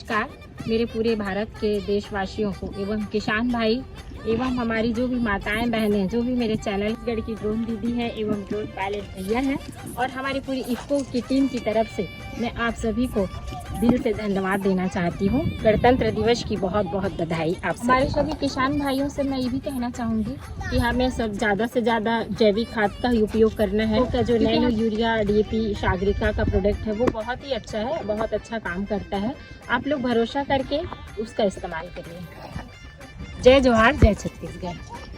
नमस्कार मेरे पूरे भारत के देशवासियों को एवं किसान भाई एवं हमारी जो भी माताएं बहनें जो भी मेरे चैनल गढ़ की ड्रोन दीदी है एवं ड्रोन पायलट भैया हैं और हमारी पूरी इफ्को की टीम की तरफ से मैं आप सभी को दिल से धन्यवाद देना चाहती हूँ। गणतंत्र दिवस की बहुत बहुत बधाई आप हमारे सभी किसान भाइयों से मैं ये भी कहना चाहूँगी कि हमें सब ज़्यादा से ज़्यादा जैविक खाद का उपयोग करना है। का जो नैनो यूरिया DAP सागरिका का प्रोडक्ट है वो बहुत ही अच्छा है, बहुत अच्छा काम करता है। आप लोग भरोसा करके उसका इस्तेमाल करिए। जय जोहार, जय छत्तीसगढ़।